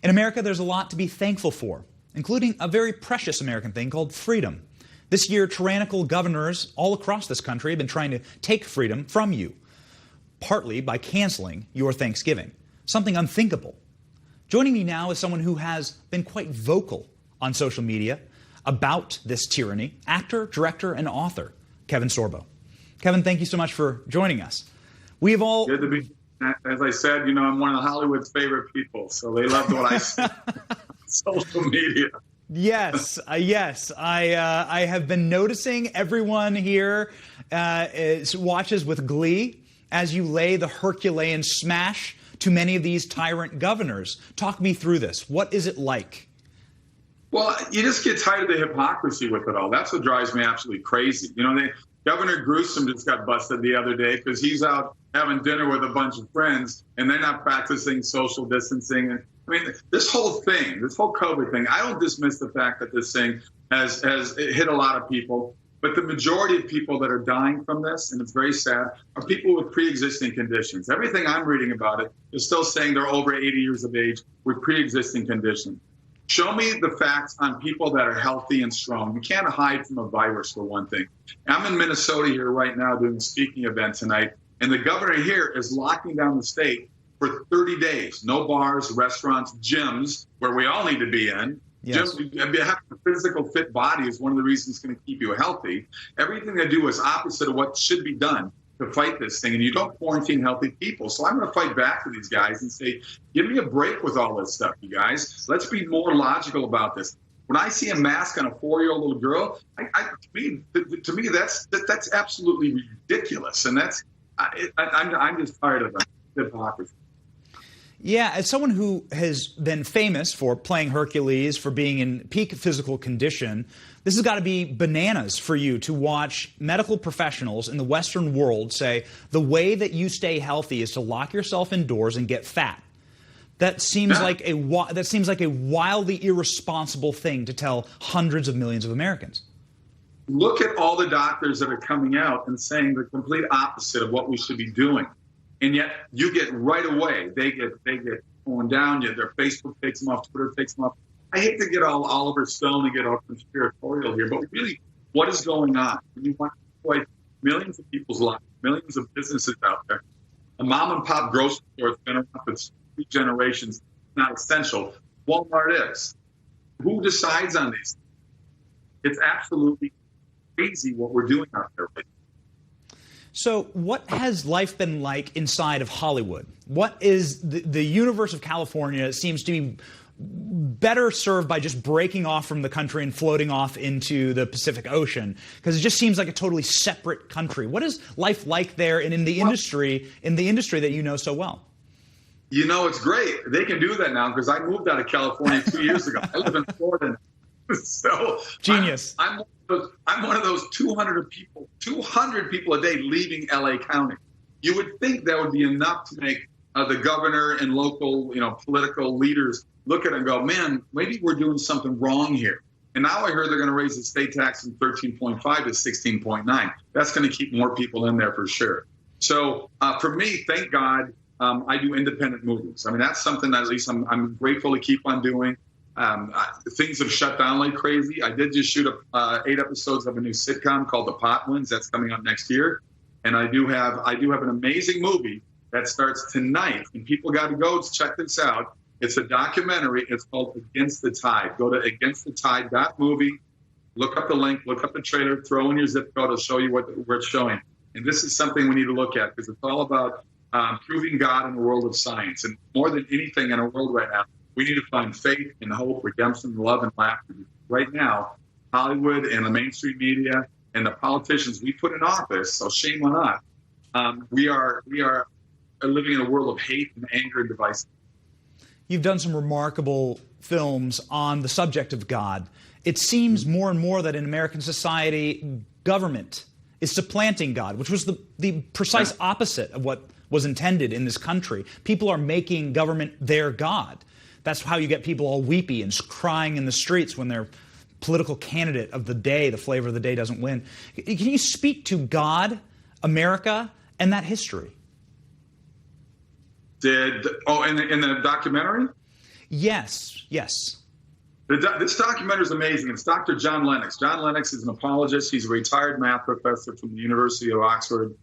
In America, there's a lot to be thankful for, including a very precious American thing called freedom. This year, tyrannical governors all across this country have been trying to take freedom from you, partly by canceling your Thanksgiving, something unthinkable. Joining me now is someone who has been quite vocal on social media about this tyranny, actor, director, and author, Kevin Sorbo. Kevin, thank you so much for joining us. We have all... Good to be, as I said, I'm one of Hollywood's favorite people, so they loved what I said on social media. Yes, yes. I have been noticing everyone here watches with glee as you lay the Herculean smash to many of these tyrant governors. Talk me through this. What is it like? Well, you just get tired of the hypocrisy with it all. That's what drives me absolutely crazy. Governor Gruesome just got busted the other day because he's out having dinner with a bunch of friends and they're not practicing social distancing. And I mean, this whole thing, this whole COVID thing, I don't dismiss the fact that this thing has hit a lot of people. But the majority of people that are dying from this, and it's very sad, are people with pre-existing conditions. Everything I'm reading about it is still saying they're over 80 years of age with pre-existing conditions. Show me the facts on people that are healthy and strong. You can't hide from a virus, for one thing. I'm in Minnesota here right now doing a speaking event tonight, and the governor here is locking down the state for 30 days. No bars, restaurants, gyms, where we all need to be in. Yes. Having a physical fit body is one of the reasons it's going to keep you healthy. Everything they do is opposite of what should be done to fight this thing, and you don't quarantine healthy people. So I'm going to fight back to these guys and say, give me a break with all this stuff, you guys. Let's be more logical about this. When I see a mask on a 4-year-old little girl, to me that's absolutely ridiculous, and I'm just tired of the hypocrisy. Yeah, as someone who has been famous for playing Hercules, for being in peak physical condition, this has got to be bananas for you to watch medical professionals in the Western world say the way that you stay healthy is to lock yourself indoors and get fat. That seems like a wildly irresponsible thing to tell hundreds of millions of Americans. Look at all the doctors that are coming out and saying the complete opposite of what we should be doing. And yet you get right away, they get torn down, their Facebook takes them off, Twitter takes them off. I hate to get all Oliver Stone and get all conspiratorial here, but really, what is going on? You want to destroy millions of people's lives, millions of businesses out there. A mom and pop grocery store has been around for 3 generations, not essential. Walmart is. Who decides on these? It's absolutely crazy what we're doing out there right now. So what has life been like inside of Hollywood? What is the universe of California seems to be better served by just breaking off from the country and floating off into the Pacific Ocean? Because it just seems like a totally separate country. What is life like there and in the industry that you know so well? It's great. They can do that now because I moved out of California 2 years ago. I live in Florida now. So genius. I'm one of those 200 people a day leaving LA County. You would think that would be enough to make the governor and local, political leaders look at it and go, man, maybe we're doing something wrong here. And now I heard they're going to raise the state tax from 13.5 to 16.9. That's going to keep more people in there for sure. So for me, thank God, I do independent movies. I mean, that's something that at least I'm grateful to keep on doing. Things have shut down like crazy. I did just shoot 8 episodes of a new sitcom called The Potwins. That's coming out next year. And I do have an amazing movie that starts tonight. And people got to go check this out. It's a documentary. It's called Against the Tide. Go to againstthetide.movie. Look up the link. Look up the trailer. Throw in your zip code. It'll show you what it's showing. And this is something we need to look at because it's all about proving God in the world of science. And more than anything in our world right now, we need to find faith and hope, redemption, love, and laughter. Right now, Hollywood and the mainstream media and the politicians we put in office, so shame on us, we are living in a world of hate and anger and divisiveness. You've done some remarkable films on the subject of God. It seems more and more that in American society, government is supplanting God, which was the precise opposite of what was intended in this country. People are making government their God. That's how you get people all weepy and crying in the streets when their political candidate of the day, the flavor of the day, doesn't win. Can you speak to God, America, and that history? In the documentary? Yes, yes. This documentary is amazing. It's Dr. John Lennox. John Lennox is an apologist. He's a retired math professor from the University of Oxford.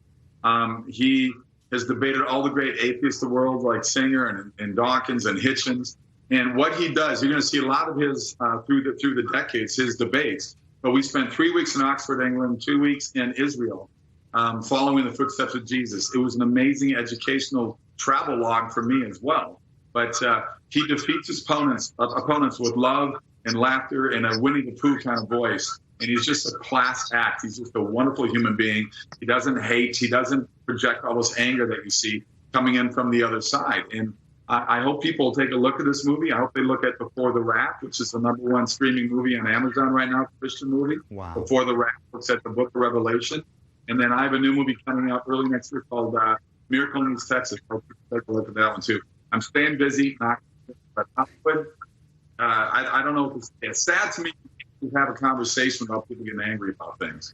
He has debated all the great atheists of the world, like Singer and Dawkins and Hitchens. And what he does, you're going to see a lot of his through the decades, his debates. But we spent 3 weeks in Oxford, England, 2 weeks in Israel, following the footsteps of Jesus. It was an amazing educational travel log for me as well. But he defeats his opponents with love and laughter and a Winnie the Pooh kind of voice. And he's just a class act. He's just a wonderful human being. He doesn't hate. He doesn't project all this anger that you see coming in from the other side. And I hope people take a look at this movie. I hope they look at Before the Wrath, which is the #1 streaming movie on Amazon right now, Christian movie. Wow. Before the Wrath looks at the book of Revelation. And then I have a new movie coming out early next year called Miracle in East Texas. I hope you take a look at that one too. I'm staying busy, but I don't know. It's sad to me to have a conversation about people getting angry about things.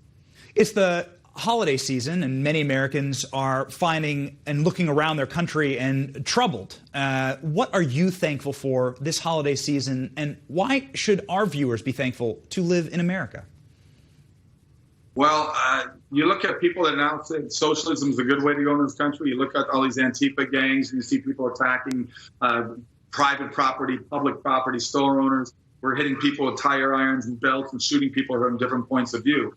It's the holiday season, and many Americans are finding and looking around their country and troubled. What are you thankful for this holiday season, and why should our viewers be thankful to live in America? Well, you look at people that now say socialism is a good way to go in this country. You look at all these Antifa gangs, and you see people attacking private property, public property, store owners. We're hitting people with tire irons and belts and shooting people from different points of view.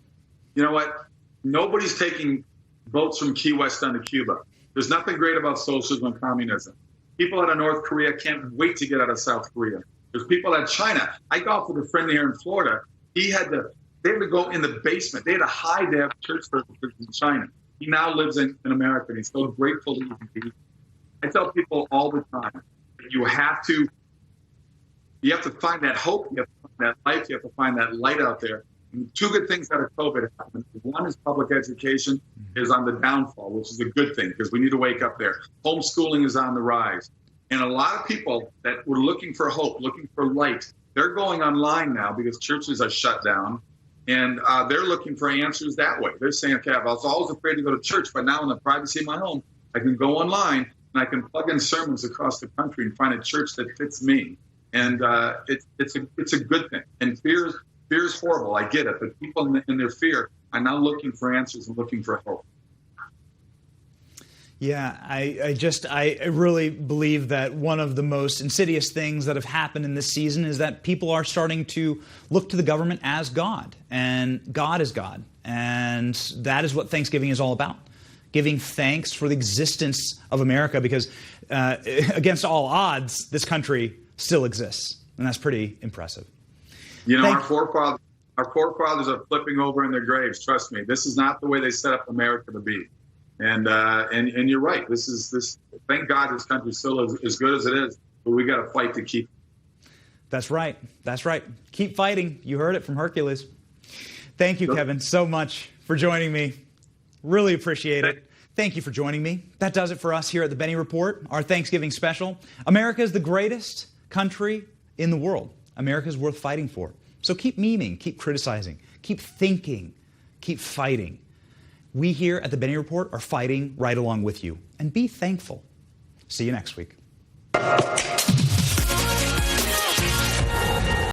You know what? Nobody's taking boats from Key West down to Cuba. There's nothing great about socialism and communism. People out of North Korea can't wait to get out of South Korea. There's people out of China. I golfed with a friend here in Florida. They had to go in the basement. They had to hide their church services in China. He now lives in America, and he's so grateful to be. I tell people all the time, that you have to find that hope, you have to find that life, you have to find that light out there. And 2 good things out of COVID happened. One is public education is on the downfall, which is a good thing because we need to wake up there. Homeschooling is on the rise. And a lot of people that were looking for hope, looking for light, they're going online now because churches are shut down. And they're looking for answers that way. They're saying, okay, I was always afraid to go to church, but now in the privacy of my home, I can go online and I can plug in sermons across the country and find a church that fits me. And it's a good thing. And fear is horrible. I get it. But people in their fear are now looking for answers and looking for hope. Yeah, I really believe that one of the most insidious things that have happened in this season is that people are starting to look to the government as God, and God is God. And that is what Thanksgiving is all about, giving thanks for the existence of America, because against all odds, this country still exists, and that's pretty impressive. You know, our forefathers are flipping over in their graves. Trust me, this is not the way they set up America to be. And you're right. This. Thank God this country still is as good as it is, but we got to fight to keep. That's right. That's right. Keep fighting. You heard it from Hercules. Thank you, Kevin, so much for joining me. Really appreciate it. Thank you for joining me. That does it for us here at the Benny Report, our Thanksgiving special. America is the greatest country in the world. America is worth fighting for. So keep memeing, keep criticizing, keep thinking, keep fighting. We here at the Benny Report are fighting right along with you. And be thankful. See you next week.